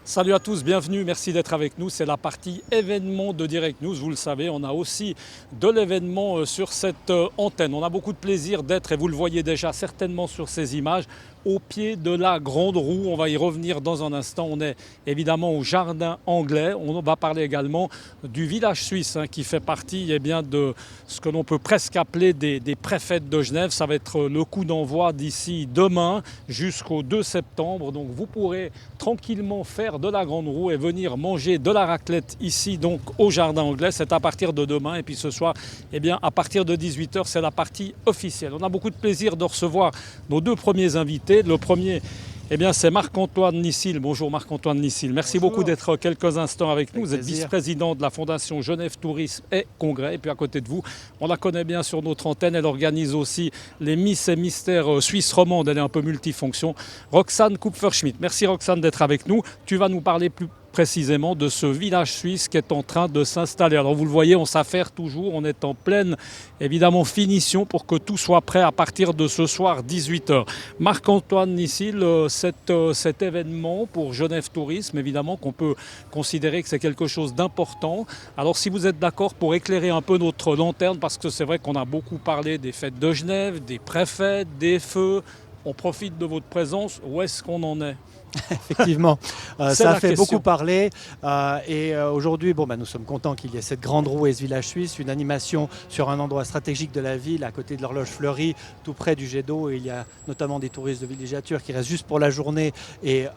Salut à tous, bienvenue, merci d'être avec nous. C'est la partie événement de Direct News. Vous le savez, on a aussi de l'événement sur cette antenne. On a beaucoup de plaisir d'être, et vous le voyez déjà certainement sur ces images, au pied de la Grande Roue. On va y revenir dans un instant. On est évidemment au Jardin Anglais. On va parler également du village suisse qui fait partie de ce que l'on peut presque appeler des préfètes de Genève. Ça va être le coup d'envoi d'ici demain jusqu'au 2 septembre. Donc vous pourrez tranquillement faire de la Grande Roue et venir manger de la raclette ici donc au Jardin Anglais. C'est à partir de demain et puis ce soir, à partir de 18h, c'est la partie officielle. On a beaucoup de plaisir de recevoir nos deux premiers invités. Le premier, c'est Marc-Antoine Nissil. Bonjour Marc-Antoine Nissil. Merci beaucoup d'être quelques instants avec nous. Vous êtes vice-président de la Fondation Genève Tourisme et Congrès. Et puis à côté de vous, on la connaît bien sur notre antenne. Elle organise aussi les Miss et Mystères Suisse romandes. Elle est un peu multifonction. Roxane Kupferschmidt. Merci Roxane d'être avec nous. Tu vas nous parler plus précisément de ce village suisse qui est en train de s'installer. Alors vous le voyez, on s'affaire toujours, on est en pleine finition pour que tout soit prêt à partir de ce soir 18h. Marc-Antoine Nissil, cet événement pour Genève Tourisme, évidemment qu'on peut considérer que c'est quelque chose d'important. Alors si vous êtes d'accord pour éclairer un peu notre lanterne, parce que c'est vrai qu'on a beaucoup parlé des fêtes de Genève, des préfètes, des feux, on profite de votre présence, où est-ce qu'on en est ? Effectivement, ça a fait question. beaucoup parler et aujourd'hui nous sommes contents qu'il y ait cette grande roue et ce village suisse, une animation sur un endroit stratégique de la ville à côté de l'horloge fleurie, tout près du jet d'eau, et il y a notamment des touristes de villégiature qui restent juste pour la journée et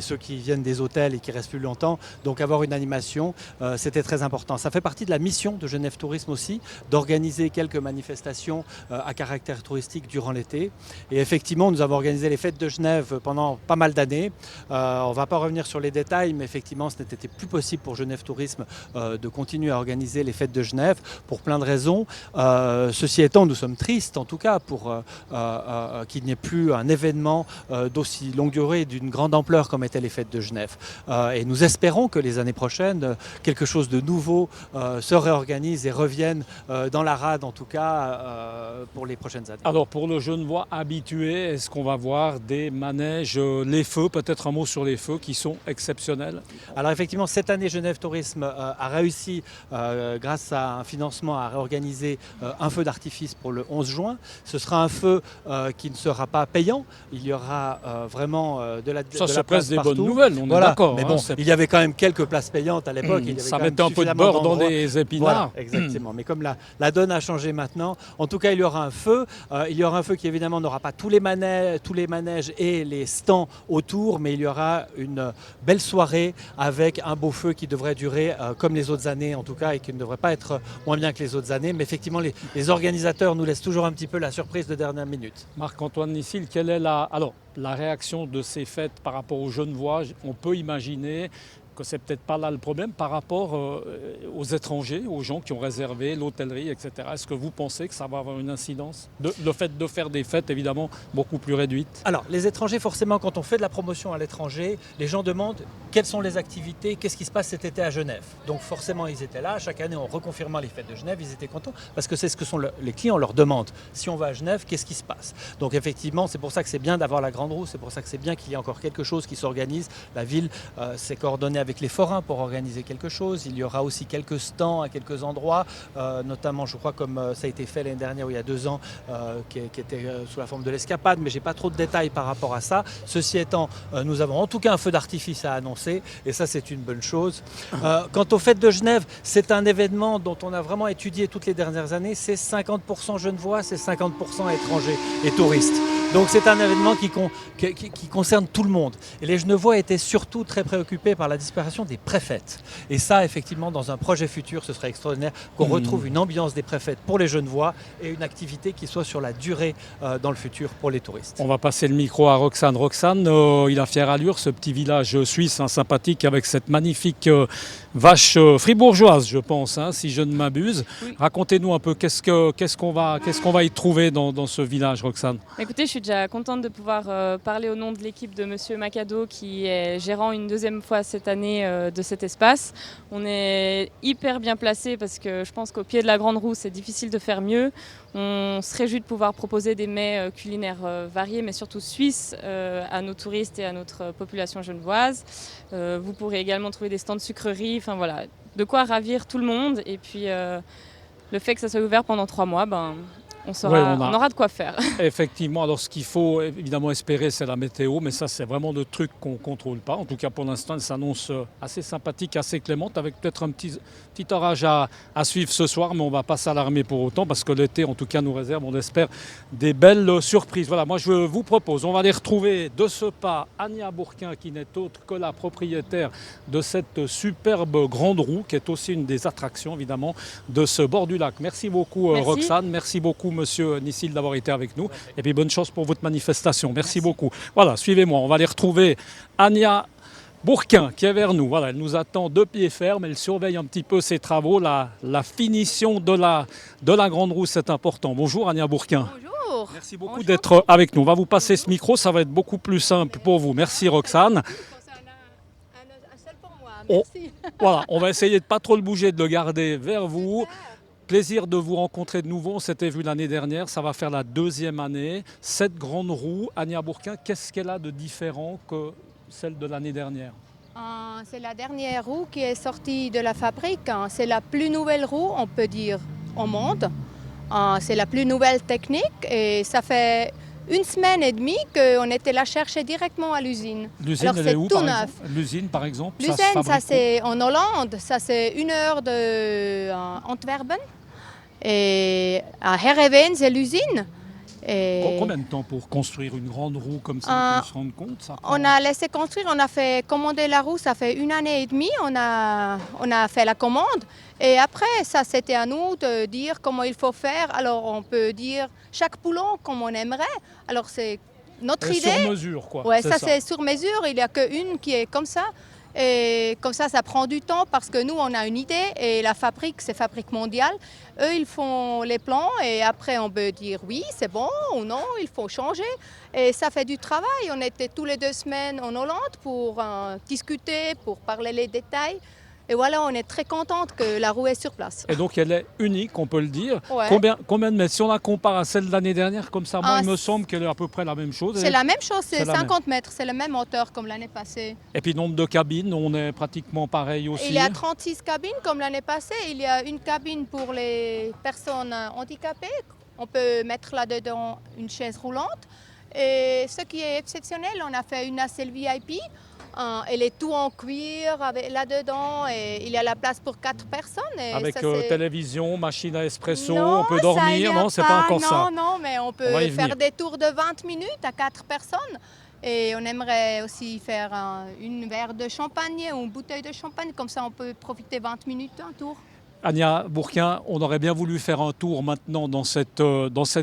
ceux qui viennent des hôtels et qui restent plus longtemps. Donc avoir une animation, c'était très important. Ça fait partie de la mission de Genève Tourisme aussi, d'organiser quelques manifestations à caractère touristique durant l'été. Et effectivement, nous avons organisé les fêtes de Genève pendant pas mal d'années. On ne va pas revenir sur les détails, mais effectivement, ce n'était plus possible pour Genève Tourisme de continuer à organiser les fêtes de Genève pour plein de raisons. Ceci étant, nous sommes tristes, en tout cas, pour qu'il n'y ait plus un événement d'aussi longue durée, d'une grande ampleur comme étaient les fêtes de Genève. Et nous espérons que les années prochaines, quelque chose de nouveau se réorganise et revienne dans la rade, en tout cas, pour les prochaines années. Alors pour le Genevois habitué, est-ce qu'on va voir des manèges, les feux, peut-être un mot sur les feux qui sont exceptionnels? Alors effectivement, cette année, Genève Tourisme a réussi, grâce à un financement, à réorganiser un feu d'artifice pour le 11 juin. Ce sera un feu qui ne sera pas payant. Il y aura vraiment de la place partout. Ça, c'est presque des bonnes nouvelles, on est d'accord. Mais bon, il y avait quand même quelques places payantes à l'époque. Ça mettait un peu de beurre dans les épinards. Voilà, exactement. Mais comme la donne a changé maintenant, en tout cas, il y aura un feu. Il y aura un feu qui évidemment n'aura pas tous les manèges et les stands autour, mais il y aura une belle soirée avec un beau feu qui devrait durer comme les autres années en tout cas, et qui ne devrait pas être moins bien que les autres années. Mais effectivement, les organisateurs nous laissent toujours un petit peu la surprise de dernière minute. Marc-Antoine Nissil, quelle est la réaction de ces fêtes par rapport aux Genevois? On peut imaginer que c'est peut-être pas là le problème par rapport aux étrangers, aux gens qui ont réservé l'hôtellerie, etc. Est-ce que vous pensez que ça va avoir une incidence? Le fait de faire des fêtes, évidemment, beaucoup plus réduites. Alors, les étrangers, forcément, quand on fait de la promotion à l'étranger, les gens demandent quelles sont les activités, qu'est-ce qui se passe cet été à Genève. Donc forcément, ils étaient là. Chaque année, en reconfirmant les fêtes de Genève, ils étaient contents parce que c'est ce que sont les clients leur demandent. Si on va à Genève, qu'est-ce qui se passe? Donc effectivement, c'est pour ça que c'est bien d'avoir la Grande Roue, c'est pour ça que c'est bien qu'il y ait encore quelque chose qui s'organise. La ville s'est coordonnée avec les forains pour organiser quelque chose. Il y aura aussi quelques stands à quelques endroits, notamment je crois comme ça a été fait l'année dernière ou il y a 2 ans, qui était sous la forme de l'escapade, mais j'ai pas trop de détails par rapport à ça. Ceci étant, nous avons en tout cas un feu d'artifice à annoncer et ça c'est une bonne chose. Quant aux fêtes de Genève, c'est un événement dont on a vraiment étudié toutes les dernières années. C'est 50% Genevois, c'est 50% étrangers et touristes. Donc c'est un événement qui concerne tout le monde. Et les Genevois étaient surtout très préoccupés par la disparition des préfètes. Et ça, effectivement, dans un projet futur, ce serait extraordinaire qu'on retrouve une ambiance des préfètes pour les Genevois et une activité qui soit sur la durée dans le futur pour les touristes. On va passer le micro à Roxane. Roxane, il a fière allure, ce petit village suisse sympathique avec cette magnifique vache fribourgeoise, je pense, si je ne m'abuse. Oui. Racontez-nous un peu, qu'est-ce qu'on va y trouver dans ce village, Roxane? Écoutez, je suis déjà contente de pouvoir parler au nom de l'équipe de Monsieur Macado qui est gérant une deuxième fois cette année de cet espace. On est hyper bien placé parce que je pense qu'au pied de la Grande Roue, c'est difficile de faire mieux. On se réjouit de pouvoir proposer des mets culinaires variés, mais surtout suisses, à nos touristes et à notre population genevoise. Vous pourrez également trouver des stands de sucreries, enfin voilà, de quoi ravir tout le monde. Et puis le fait que ça soit ouvert pendant 3 mois, on aura de quoi faire. Effectivement, alors ce qu'il faut évidemment espérer, c'est la météo, mais ça c'est vraiment le truc qu'on ne contrôle pas. En tout cas pour l'instant, elle s'annonce assez sympathique, assez clémente, avec peut-être un petit orage à suivre ce soir, mais on ne va pas s'alarmer pour autant, parce que l'été en tout cas nous réserve, on espère, des belles surprises. Voilà, moi je vous propose, on va aller retrouver de ce pas Ania Bourquin, qui n'est autre que la propriétaire de cette superbe grande roue, qui est aussi une des attractions évidemment de ce bord du lac. Merci beaucoup Roxane, merci beaucoup Monsieur Nissil d'avoir été avec nous. Et puis bonne chance pour votre manifestation. Merci beaucoup. Voilà, suivez-moi. On va aller retrouver Ania Bourquin qui est vers nous. Voilà, elle nous attend de pied ferme. Elle surveille un petit peu ses travaux. La finition de la grande roue, c'est important. Bonjour Ania Bourquin. Bonjour. Merci beaucoup d'être avec nous. On va vous passer ce micro. Ça va être beaucoup plus simple pour vous. Merci Roxane. Voilà, on va essayer de pas trop le bouger, de le garder vers vous. Plaisir de vous rencontrer de nouveau. On s'était vu l'année dernière, ça va faire la 2e année. Cette grande roue, Ania Bourquin, qu'est-ce qu'elle a de différent que celle de l'année dernière? C'est la dernière roue qui est sortie de la fabrique. C'est la plus nouvelle roue, on peut dire, au monde. C'est la plus nouvelle technique et ça fait 1 semaine et demie qu'on était la chercher directement à l'usine. L'usine, elle est où par exemple? L'usine, par exemple, l'usine, ça c'est en Hollande, ça c'est 1 heure de Antwerpen. Et à Heerenveen, c'est l'usine. Et combien de temps pour construire une grande roue comme ça, qu'on se rende compte ça On a laissé construire, on a fait commander la roue, ça fait 1 année et demie, on a fait la commande. Et après, ça c'était à nous de dire comment il faut faire. Alors on peut dire chaque boulon comme on aimerait. Alors c'est notre idée. Sur mesure quoi. Ouais, ça c'est sur mesure, il n'y a qu'une qui est comme ça. Et comme ça prend du temps parce que nous, on a une idée et la fabrique, c'est Fabrique Mondiale. Eux, ils font les plans et après, on peut dire oui, c'est bon ou non, il faut changer. Et ça fait du travail. On était tous les 2 semaines en Hollande pour discuter, pour parler les détails. Et voilà, on est très contente que la roue est sur place. Et donc elle est unique, on peut le dire. Ouais. Combien de mètres? Si on la compare à celle de l'année dernière, comme ça, moi, il me semble qu'elle est à peu près la même chose. C'est la même chose, c'est 50 mètres, c'est la même hauteur comme l'année passée. Et puis nombre de cabines, on est pratiquement pareil aussi. Il y a 36 cabines comme l'année passée. Il y a une cabine pour les personnes handicapées. On peut mettre là-dedans une chaise roulante. Et ce qui est exceptionnel, on a fait une nacelle VIP. Elle est tout en cuir là-dedans et il y a la place pour 4 personnes. Et avec ça, télévision, machine à espresso, non, on peut dormir, non, c'est pas encore ça. Non, mais on peut faire des tours de 20 minutes à 4 personnes. Et on aimerait aussi faire une verre de champagne ou une bouteille de champagne, comme ça on peut profiter 20 minutes un tour. Ania Bourquin, on aurait bien voulu faire un tour maintenant dans cette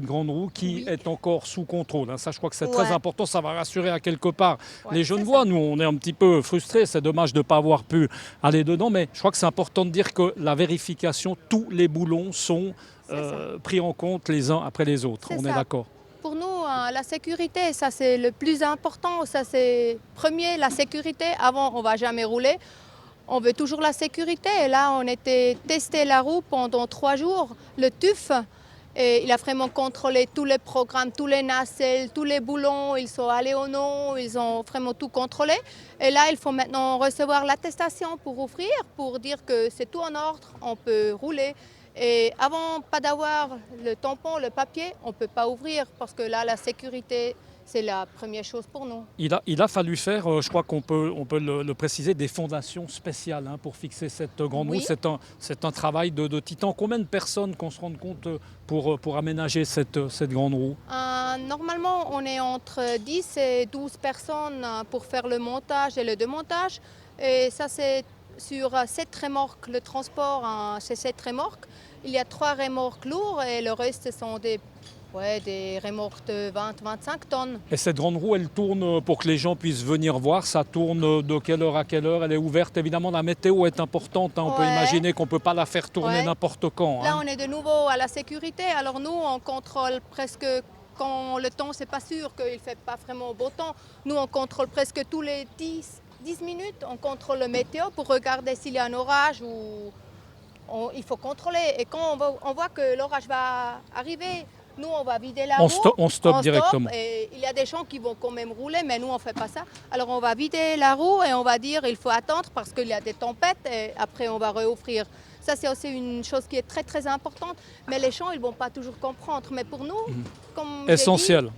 grande roue qui est encore sous contrôle. Ça, je crois que c'est très important. Ça va rassurer à quelque part les Genevois. Nous, on est un petit peu frustrés. C'est dommage de ne pas avoir pu aller dedans. Mais je crois que c'est important de dire que la vérification, tous les boulons sont pris en compte les uns après les autres. On est d'accord. Pour nous, la sécurité, ça c'est le plus important. Ça c'est premier, la sécurité. Avant, on ne va jamais rouler. On veut toujours la sécurité. Et là, on était testé la roue pendant 3 jours, le TÜV. Et il a vraiment contrôlé tous les programmes, tous les nacelles, tous les boulons. Ils sont allés au nom, ils ont vraiment tout contrôlé. Et là, il faut maintenant recevoir l'attestation pour ouvrir, pour dire que c'est tout en ordre, on peut rouler. Et avant pas d'avoir le tampon, le papier, on ne peut pas ouvrir parce que là, la sécurité, c'est la première chose pour nous. Il a fallu faire, je crois qu'on peut le préciser, des fondations spéciales pour fixer cette grande roue. C'est un travail de titan. Combien de personnes qu'on se rende compte pour aménager cette grande roue? Normalement, on est entre 10 et 12 personnes pour faire le montage et le démontage. Et ça, c'est sur 7 remorques. Le transport, c'est 7 remorques. Il y a 3 remorques lourdes et le reste sont des remorques de 20-25 tonnes. Et cette grande roue, elle tourne pour que les gens puissent venir voir. Ça tourne de quelle heure à quelle heure? Elle est ouverte. Évidemment, la météo est importante. On peut imaginer qu'on ne peut pas la faire tourner n'importe quand. Là, on est de nouveau à la sécurité. Alors nous, on contrôle presque quand le temps, c'est pas sûr qu'il ne fait pas vraiment beau temps. Nous, on contrôle presque tous les 10 minutes, on contrôle le météo pour regarder s'il y a un orage ou il faut contrôler. Et quand on voit que l'orage va arriver, nous, on va vider la roue. On stoppe directement. Et il y a des gens qui vont quand même rouler, mais nous, on ne fait pas ça. Alors, on va vider la roue et on va dire il faut attendre parce qu'il y a des tempêtes et après, on va réouvrir. Ça, c'est aussi une chose qui est très, très importante. Mais les gens, ils ne vont pas toujours comprendre. Mais pour nous, comme Essentiel.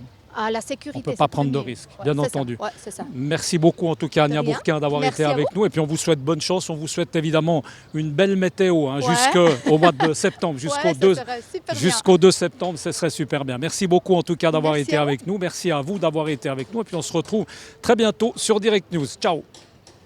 la sécurité. On ne peut pas prendre de risques, bien entendu. Ouais, c'est ça. Merci beaucoup en tout cas, Ania rien. Bourquin, d'avoir Merci été à avec vous. nous. Et puis on vous souhaite bonne chance. On vous souhaite évidemment une belle météo Ouais. jusqu'au mois de septembre, Ouais, ça serait super bien. jusqu'au 2 septembre. Ce serait super bien. Merci beaucoup en tout cas d'avoir Merci été à vous. avec nous. Merci à vous d'avoir été avec nous. Et puis on se retrouve très bientôt sur Direct News. Ciao.